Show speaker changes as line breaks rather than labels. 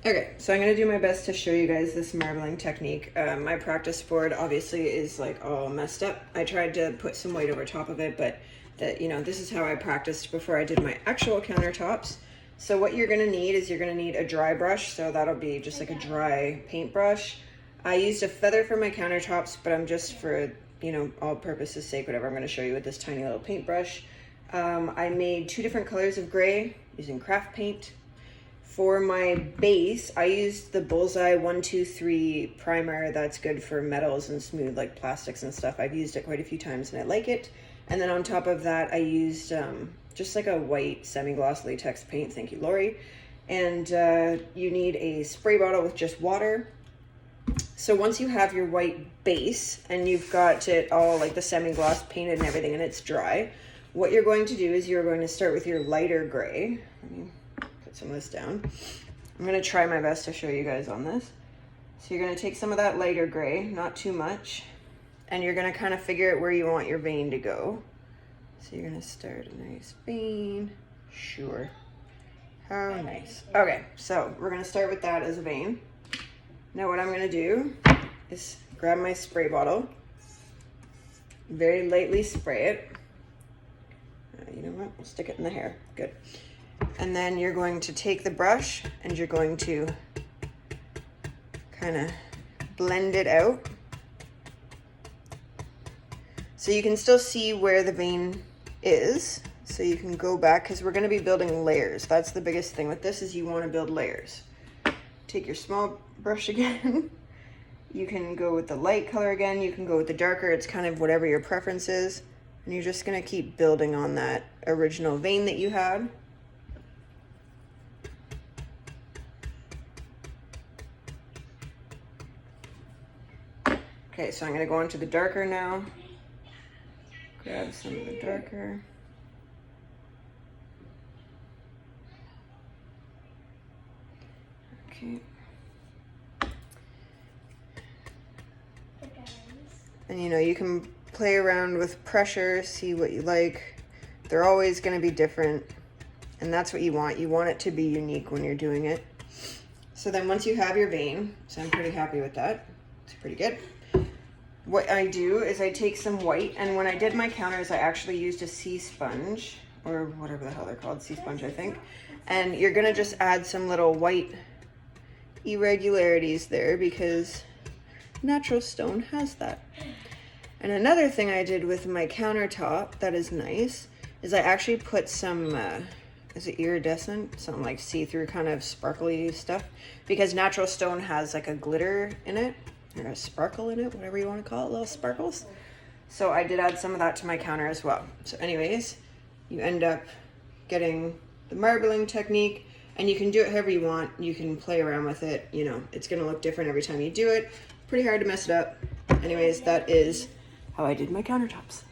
Okay, so I'm gonna do my best to show you guys this marbling technique. My practice board obviously is like all messed up. I tried to put some white over top of it, but this is how I practiced before I did my actual countertops. So what you're gonna need is you're gonna need a dry brush. So that'll be just like a dry paintbrush. I used a feather for my countertops, but I'm just for, all purposes sake, whatever, I'm gonna show you with this tiny little paintbrush. I made 2 different colors of gray using craft paint. For my base, I used the Bullseye 123 primer that's good for metals and smooth like plastics and stuff. I've used it quite a few times and I like it. And then on top of that, I used just like a white semi-gloss latex paint. Thank you, Lori. And you need a spray bottle with just water. So once you have your white base and you've got it all like the semi-gloss painted and everything and it's dry, what you're going to do is you're going to start with your lighter gray. Some of this down. I'm going to try my best to show you guys on this. So you're going to take some of that lighter gray, not too much, and you're going to kind of figure out where you want your vein to go. So you're going to start a nice vein. Sure. How nice. Okay, so we're going to start with that as a vein. Now what I'm going to do is grab my spray bottle, very lightly spray it. You know what? We'll stick it in the hair. Good. And then you're going to take the brush and you're going to kind of blend it out. So you can still see where the vein is. So you can go back because we're going to be building layers. That's the biggest thing with this is you want to build layers. Take your small brush again. You can go with the light color again. You can go with the darker. It's kind of whatever your preference is. And you're just going to keep building on that original vein that you had. Okay, so I'm going to go into the darker now. Grab some of the darker. Okay. And you can play around with pressure, see what you like. They're always going to be different. And that's what you want. You want it to be unique when you're doing it. So then once you have your vein, so I'm pretty happy with that. It's pretty good. What I do is I take some white, and when I did my counters, I actually used a sea sponge, or whatever the hell they're called, sea sponge, I think. And you're gonna just add some little white irregularities there because natural stone has that. And another thing I did with my countertop that is nice is I actually put some, is it iridescent? Some like see-through kind of sparkly stuff because natural stone has like a glitter in it. Or a sparkle in it, whatever you want to call it, little sparkles. So I did add some of that to my counter as well. So anyways, you end up getting the marbling technique, and you can do it however you want. You can play around with it. It's going to look different every time you do it. Pretty hard to mess it up. Anyways, that is how I did my countertops.